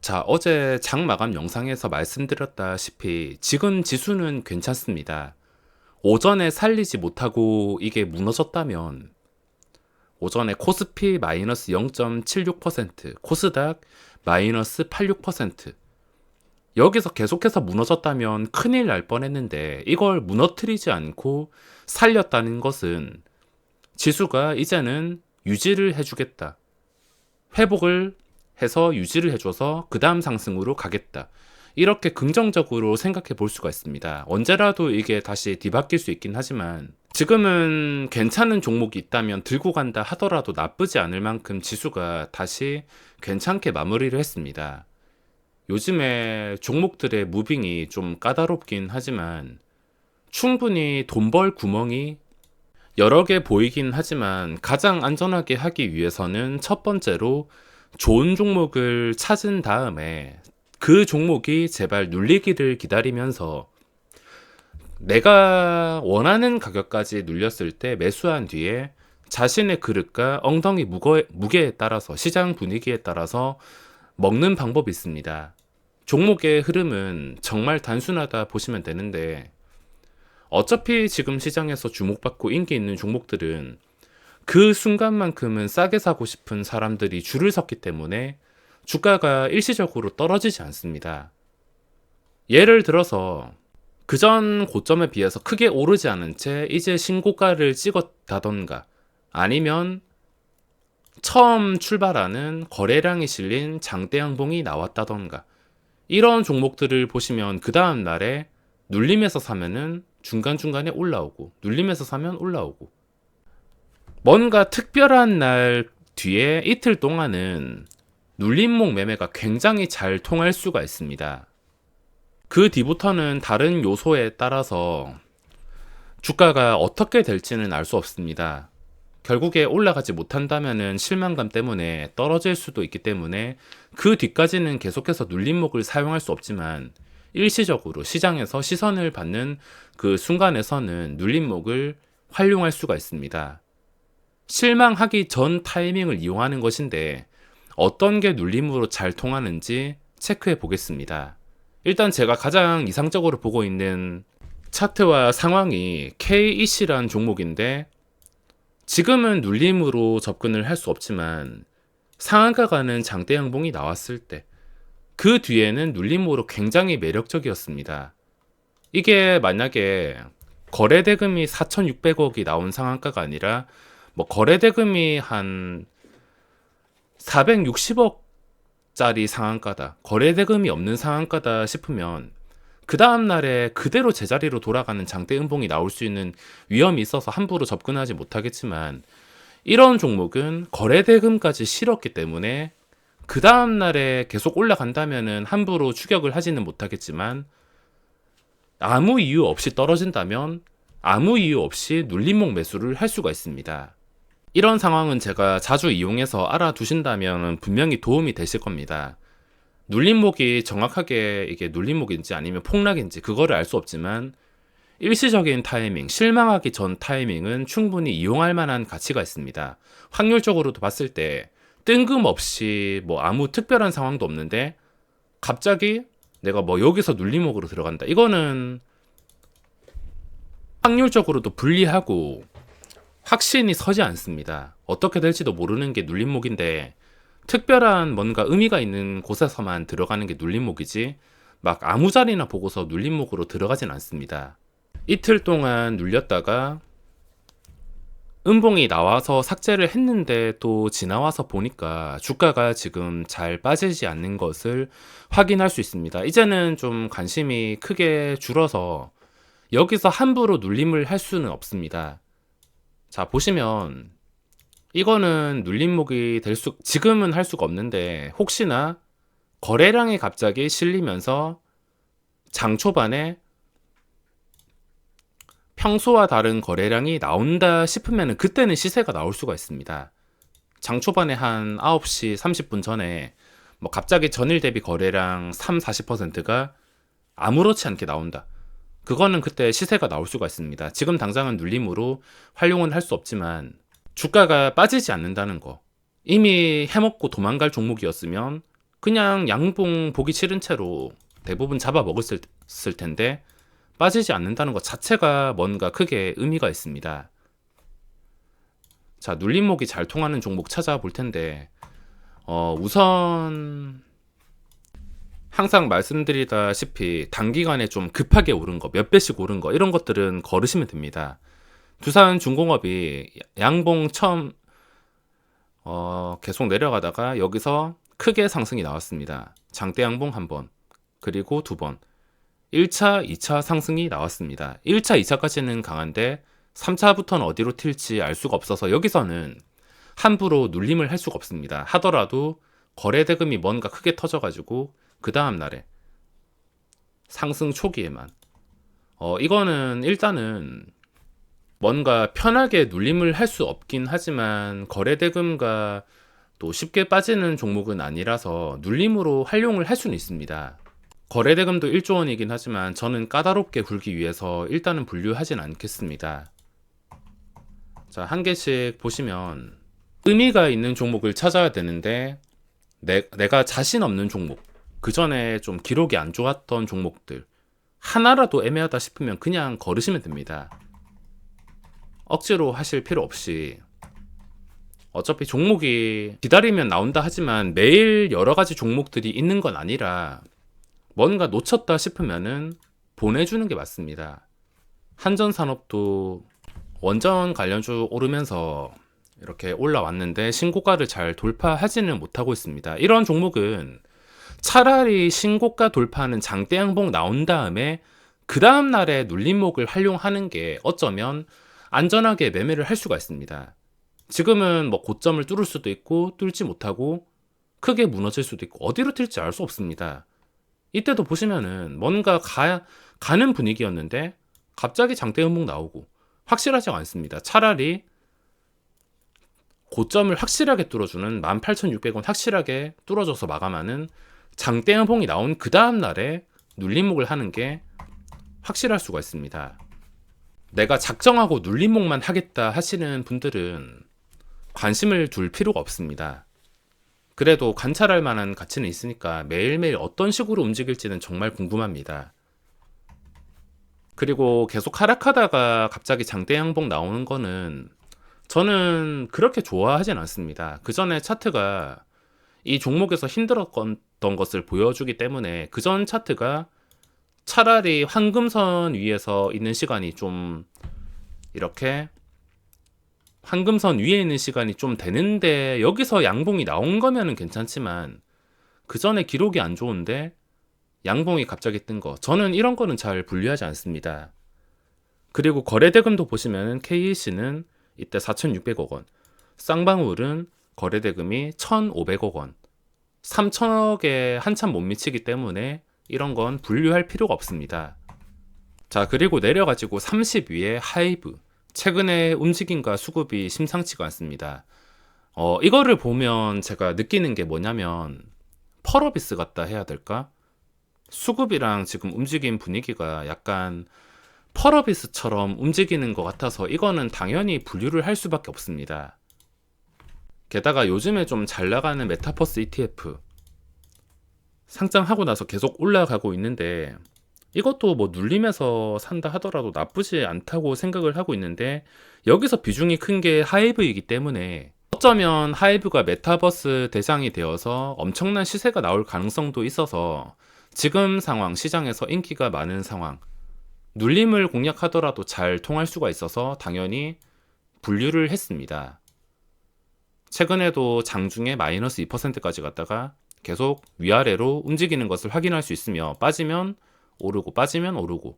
자, 어제 장 마감 영상에서 말씀드렸다시피 지금 지수는 괜찮습니다. 오전에 살리지 못하고 이게 무너졌다면 오전에 코스피 마이너스 0.76%, 코스닥 마이너스 86%, 여기서 계속해서 무너졌다면 큰일 날 뻔했는데 이걸 무너뜨리지 않고 살렸다는 것은 지수가 이제는 유지를 해주겠다. 회복을 해서 유지를 해줘서 그 다음 상승으로 가겠다. 이렇게 긍정적으로 생각해 볼 수가 있습니다. 언제라도 이게 다시 뒤바뀔 수 있긴 하지만 지금은 괜찮은 종목이 있다면 들고 간다 하더라도 나쁘지 않을 만큼 지수가 다시 괜찮게 마무리를 했습니다. 요즘에 종목들의 무빙이 좀 까다롭긴 하지만 충분히 돈 벌 구멍이 여러 개 보이긴 하지만 가장 안전하게 하기 위해서는 첫 번째로 좋은 종목을 찾은 다음에 그 종목이 제발 눌리기를 기다리면서 내가 원하는 가격까지 눌렸을 때 매수한 뒤에 자신의 그릇과 엉덩이 무게에 따라서 시장 분위기에 따라서 먹는 방법이 있습니다. 종목의 흐름은 정말 단순하다 보시면 되는데 어차피 지금 시장에서 주목받고 인기 있는 종목들은 그 순간만큼은 싸게 사고 싶은 사람들이 줄을 섰기 때문에 주가가 일시적으로 떨어지지 않습니다. 예를 들어서 그전 고점에 비해서 크게 오르지 않은 채 이제 신고가를 찍었다던가 아니면 처음 출발하는 거래량이 실린 장대 양봉이 나왔다던가 이런 종목들을 보시면 그 다음 날에 눌림에서 사면은 중간중간에 올라오고 눌림에서 사면 올라오고 뭔가 특별한 날 뒤에 이틀 동안은 눌림목 매매가 굉장히 잘 통할 수가 있습니다. 그 뒤부터는 다른 요소에 따라서 주가가 어떻게 될지는 알 수 없습니다. 결국에 올라가지 못한다면 실망감 때문에 떨어질 수도 있기 때문에 그 뒤까지는 계속해서 눌림목을 사용할 수 없지만 일시적으로 시장에서 시선을 받는 그 순간에서는 눌림목을 활용할 수가 있습니다. 실망하기 전 타이밍을 이용하는 것인데 어떤 게 눌림으로 잘 통하는지 체크해 보겠습니다. 일단 제가 가장 이상적으로 보고 있는 차트와 상황이 KEC라는 종목인데 지금은 눌림으로 접근을 할 수 없지만 상한가 가는 장대 양봉이 나왔을 때 그 뒤에는 눌림으로 굉장히 매력적이었습니다. 이게 만약에 거래대금이 4,600억이 나온 상한가가 아니라 뭐 거래대금이 한 460억짜리 상한가다, 거래대금이 없는 상한가다 싶으면 그 다음날에 그대로 제자리로 돌아가는 장대 음봉이 나올 수 있는 위험이 있어서 함부로 접근하지 못하겠지만 이런 종목은 거래대금까지 실었기 때문에 그 다음날에 계속 올라간다면 함부로 추격을 하지는 못하겠지만 아무 이유 없이 떨어진다면 아무 이유 없이 눌림목 매수를 할 수가 있습니다. 이런 상황은 제가 자주 이용해서 알아두신다면 분명히 도움이 되실 겁니다. 눌림목이 정확하게 이게 눌림목인지 아니면 폭락인지 그거를 알 수 없지만 일시적인 타이밍, 실망하기 전 타이밍은 충분히 이용할 만한 가치가 있습니다. 확률적으로도 봤을 때 뜬금없이 뭐 아무 특별한 상황도 없는데 갑자기 내가 뭐 여기서 눌림목으로 들어간다. 이거는 확률적으로도 불리하고 확신이 서지 않습니다. 어떻게 될지도 모르는 게 눌림목인데 특별한 뭔가 의미가 있는 곳에서만 들어가는 게 눌림목이지 막 아무 자리나 보고서 눌림목으로 들어가진 않습니다. 이틀 동안 눌렸다가 음봉이 나와서 삭제를 했는데 또 지나와서 보니까 주가가 지금 잘 빠지지 않는 것을 확인할 수 있습니다. 이제는 좀 관심이 크게 줄어서 여기서 함부로 눌림을 할 수는 없습니다. 자, 보시면 이거는 눌림목이 지금은 할 수가 없는데 혹시나 거래량이 갑자기 실리면서 장 초반에 평소와 다른 거래량이 나온다 싶으면 그때는 시세가 나올 수가 있습니다. 장 초반에 한 9시 30분 전에 뭐 갑자기 전일 대비 거래량 3, 40%가 아무렇지 않게 나온다. 그거는 그때 시세가 나올 수가 있습니다. 지금 당장은 눌림으로 활용은 할 수 없지만 주가가 빠지지 않는다는 거. 이미 해먹고 도망갈 종목이었으면 그냥 양봉 보기 싫은 채로 대부분 잡아먹었을 텐데 빠지지 않는다는 것 자체가 뭔가 크게 의미가 있습니다. 자, 눌림목이 잘 통하는 종목 찾아볼 텐데 우선 항상 말씀드리다시피 단기간에 좀 급하게 오른 거, 몇 배씩 오른 거 이런 것들은 거르시면 됩니다. 두산중공업이 양봉 처음 계속 내려가다가 여기서 크게 상승이 나왔습니다. 장대 양봉 한 번, 그리고 두 번. 1차, 2차 상승이 나왔습니다. 1차, 2차까지는 강한데 3차부터는 어디로 튈지 알 수가 없어서 여기서는 함부로 눌림을 할 수가 없습니다. 하더라도 거래대금이 뭔가 크게 터져가지고 그 다음 날에 상승 초기에만 이거는 일단은 뭔가 편하게 눌림을 할 수 없긴 하지만 거래대금과 또 쉽게 빠지는 종목은 아니라서 눌림으로 활용을 할 수는 있습니다. 거래대금도 1조 원이긴 하지만 저는 까다롭게 굴기 위해서 일단은 분류하진 않겠습니다. 자, 한 개씩 보시면 의미가 있는 종목을 찾아야 되는데 내가 자신 없는 종목, 그 전에 좀 기록이 안 좋았던 종목들 하나라도 애매하다 싶으면 그냥 거르시면 됩니다. 억지로 하실 필요 없이 어차피 종목이 기다리면 나온다 하지만 매일 여러 가지 종목들이 있는 건 아니라 뭔가 놓쳤다 싶으면은 보내주는 게 맞습니다. 한전산업도 원전 관련주 오르면서 이렇게 올라왔는데 신고가를 잘 돌파하지는 못하고 있습니다. 이런 종목은 차라리 신고가 돌파하는 장대 양봉 나온 다음에 그 다음 날에 눌림목을 활용하는 게 어쩌면 안전하게 매매를 할 수가 있습니다. 지금은 뭐 고점을 뚫을 수도 있고 뚫지 못하고 크게 무너질 수도 있고 어디로 튈지 알 수 없습니다. 이때도 보시면은 뭔가 가는 분위기였는데 갑자기 장대 음봉 나오고 확실하지 않습니다. 차라리 고점을 확실하게 뚫어주는 18,600원 확실하게 뚫어줘서 마감하는 장대 음봉이 나온 그 다음 날에 눌림목을 하는 게 확실할 수가 있습니다. 내가 작정하고 눌림목만 하겠다 하시는 분들은 관심을 둘 필요가 없습니다. 그래도 관찰할 만한 가치는 있으니까 매일매일 어떤 식으로 움직일지는 정말 궁금합니다. 그리고 계속 하락하다가 갑자기 장대 양봉 나오는 거는 저는 그렇게 좋아하진 않습니다. 그 전에 차트가 이 종목에서 힘들었던 것을 보여주기 때문에 그 전 차트가 차라리 황금선 위에서 있는 시간이 좀 이렇게 황금선 위에 있는 시간이 좀 되는데 여기서 양봉이 나온 거면은 괜찮지만 그 전에 기록이 안 좋은데 양봉이 갑자기 뜬 거 저는 이런 거는 잘 분류하지 않습니다. 그리고 거래대금도 보시면 KEC는 이때 4,600억 원, 쌍방울은 거래대금이 1,500억 원, 3,000억에 한참 못 미치기 때문에 이런 건 분류할 필요가 없습니다. 자, 그리고 내려가지고 30 위에 하이브, 최근에 움직임과 수급이 심상치가 않습니다. 이거를 보면 제가 느끼는 게 뭐냐면 펄어비스 같다 해야 될까? 수급이랑 지금 움직임 분위기가 약간 펄어비스처럼 움직이는 것 같아서 이거는 당연히 분류를 할 수밖에 없습니다. 게다가 요즘에 좀 잘 나가는 메타버스 ETF 상장하고 나서 계속 올라가고 있는데 이것도 뭐 눌림에서 산다 하더라도 나쁘지 않다고 생각을 하고 있는데 여기서 비중이 큰 게 하이브이기 때문에 어쩌면 하이브가 메타버스 대상이 되어서 엄청난 시세가 나올 가능성도 있어서 지금 상황, 시장에서 인기가 많은 상황, 눌림을 공략하더라도 잘 통할 수가 있어서 당연히 분류를 했습니다. 최근에도 장중에 마이너스 2%까지 갔다가 계속 위아래로 움직이는 것을 확인할 수 있으며 빠지면 오르고 빠지면 오르고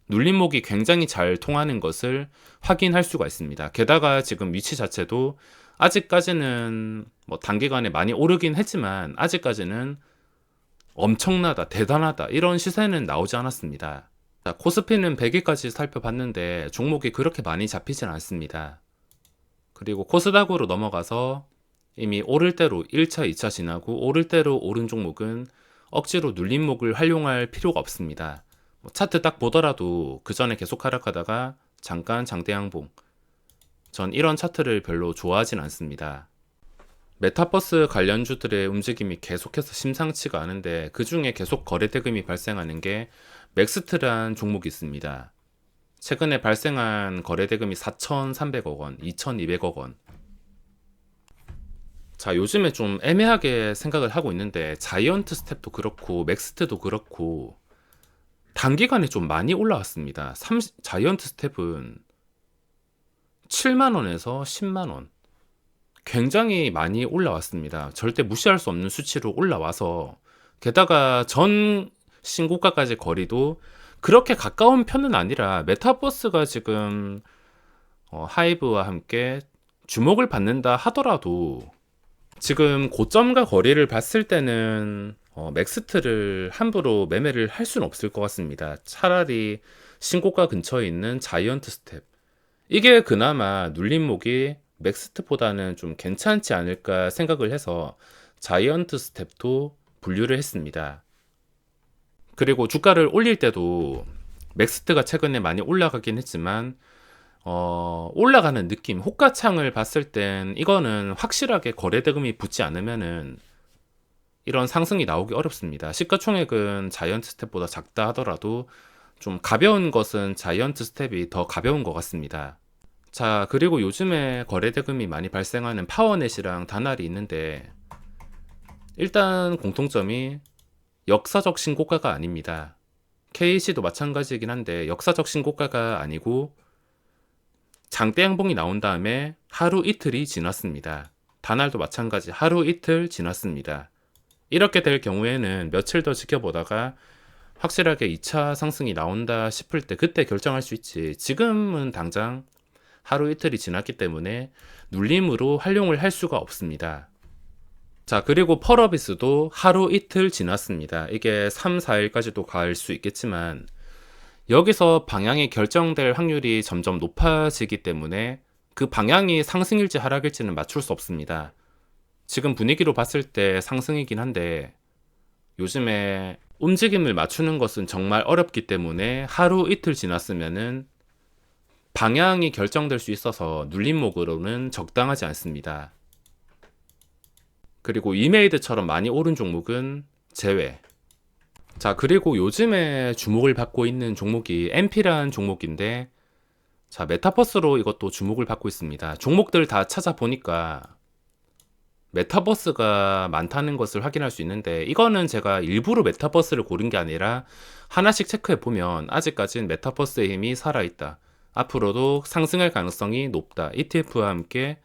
눌림목이 굉장히 잘 통하는 것을 확인할 수가 있습니다. 게다가 지금 위치 자체도 아직까지는 뭐 단기간에 많이 오르긴 했지만 아직까지는 엄청나다, 대단하다 이런 시세는 나오지 않았습니다. 자, 코스피는 100일까지 살펴봤는데 종목이 그렇게 많이 잡히진 않습니다. 그리고 코스닥으로 넘어가서 이미 오를 대로 1차, 2차 지나고 오를 대로 오른 종목은 억지로 눌림목을 활용할 필요가 없습니다. 차트 딱 보더라도 그 전에 계속 하락하다가 잠깐 장대 양봉. 전 이런 차트를 별로 좋아하진 않습니다. 메타버스 관련주들의 움직임이 계속해서 심상치가 않은데 그 중에 계속 거래 대금이 발생하는 게 맥스트란 종목이 있습니다. 최근에 발생한 거래 대금이 4,300억 원, 2,200억 원. 자, 요즘에 좀 애매하게 생각을 하고 있는데 자이언트 스텝도 그렇고 맥스트도 그렇고 단기간에 좀 많이 올라왔습니다. 자이언트 스텝은 7만 원에서 10만 원. 굉장히 많이 올라왔습니다. 절대 무시할 수 없는 수치로 올라와서 게다가 전 신고가까지 거리도 그렇게 가까운 편은 아니라 메타버스가 지금 하이브와 함께 주목을 받는다 하더라도 지금 고점과 거리를 봤을 때는 맥스트를 함부로 매매를 할 수는 없을 것 같습니다. 차라리 신고가 근처에 있는 자이언트 스텝, 이게 그나마 눌림목이 맥스트보다는 좀 괜찮지 않을까 생각을 해서 자이언트 스텝도 분류를 했습니다. 그리고 주가를 올릴 때도 맥스트가 최근에 많이 올라가긴 했지만 올라가는 느낌, 호가창을 봤을 땐 이거는 확실하게 거래 대금이 붙지 않으면은 이런 상승이 나오기 어렵습니다. 시가총액은 자이언트 스텝보다 작다 하더라도 좀 가벼운 것은 자이언트 스텝이 더 가벼운 것 같습니다. 자, 그리고 요즘에 거래 대금이 많이 발생하는 파워넷이랑 다날이 있는데 일단 공통점이 역사적 신고가가 아닙니다. KC도 마찬가지이긴 한데 역사적 신고가가 아니고 장대 양봉이 나온 다음에 하루 이틀이 지났습니다. 다날도 마찬가지 하루 이틀 지났습니다. 이렇게 될 경우에는 며칠 더 지켜보다가 확실하게 2차 상승이 나온다 싶을 때 그때 결정할 수 있지. 지금은 당장 하루 이틀이 지났기 때문에 눌림으로 활용을 할 수가 없습니다. 자, 그리고 펄어비스도 하루 이틀 지났습니다. 이게 3, 4일까지도 갈 수 있겠지만 여기서 방향이 결정될 확률이 점점 높아지기 때문에 그 방향이 상승일지 하락일지는 맞출 수 없습니다. 지금 분위기로 봤을 때 상승이긴 한데 요즘에 움직임을 맞추는 것은 정말 어렵기 때문에 하루 이틀 지났으면은 방향이 결정될 수 있어서 눌림목으로는 적당하지 않습니다. 그리고 이메이드처럼 많이 오른 종목은 제외. 자, 그리고 요즘에 주목을 받고 있는 종목이 MP라는 종목인데 자, 메타버스로 이것도 주목을 받고 있습니다. 종목들 다 찾아보니까 메타버스가 많다는 것을 확인할 수 있는데 이거는 제가 일부러 메타버스를 고른 게 아니라 하나씩 체크해 보면 아직까지는 메타버스의 힘이 살아있다. 앞으로도 상승할 가능성이 높다. ETF와 함께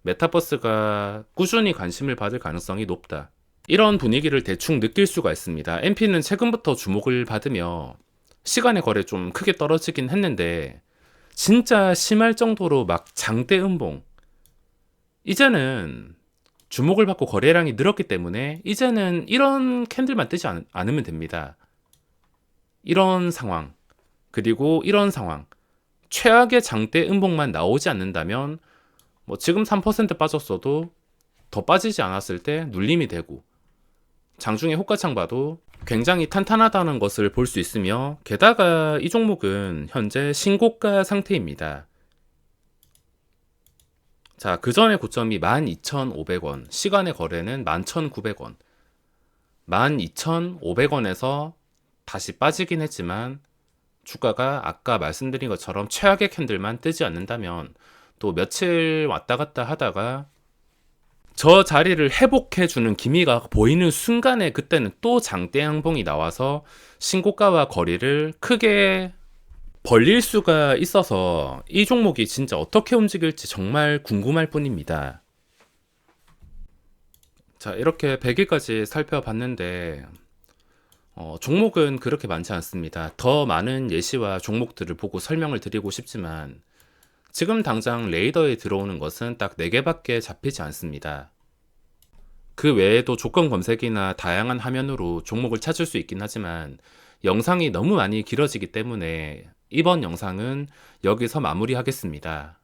메타버스가 꾸준히 관심을 받을 가능성이 높다. 이런 분위기를 대충 느낄 수가 있습니다. MP는 최근부터 주목을 받으며 시간의 거래 좀 크게 떨어지긴 했는데 진짜 심할 정도로 막 장대 음봉. 이제는 주목을 받고 거래량이 늘었기 때문에 이제는 이런 캔들만 뜨지 않으면 됩니다. 이런 상황, 그리고 이런 상황. 최악의 장대 음봉만 나오지 않는다면 뭐 지금 3% 빠졌어도 더 빠지지 않았을 때 눌림이 되고 장중에 호가창 봐도 굉장히 탄탄하다는 것을 볼 수 있으며 게다가 이 종목은 현재 신고가 상태입니다. 자, 그 전에 고점이 12,500원, 시간의 거래는 11,900원. 12,500원에서 다시 빠지긴 했지만 주가가 아까 말씀드린 것처럼 최악의 캔들만 뜨지 않는다면 또 며칠 왔다 갔다 하다가 저 자리를 회복해주는 기미가 보이는 순간에 그때는 또 장대 양봉이 나와서 신고가와 거리를 크게 벌릴 수가 있어서 이 종목이 진짜 어떻게 움직일지 정말 궁금할 뿐입니다. 자, 이렇게 100일까지 살펴봤는데 종목은 그렇게 많지 않습니다. 더 많은 예시와 종목들을 보고 설명을 드리고 싶지만 지금 당장 레이더에 들어오는 것은 딱 4개밖에 잡히지 않습니다. 그 외에도 조건 검색이나 다양한 화면으로 종목을 찾을 수 있긴 하지만 영상이 너무 많이 길어지기 때문에 이번 영상은 여기서 마무리하겠습니다.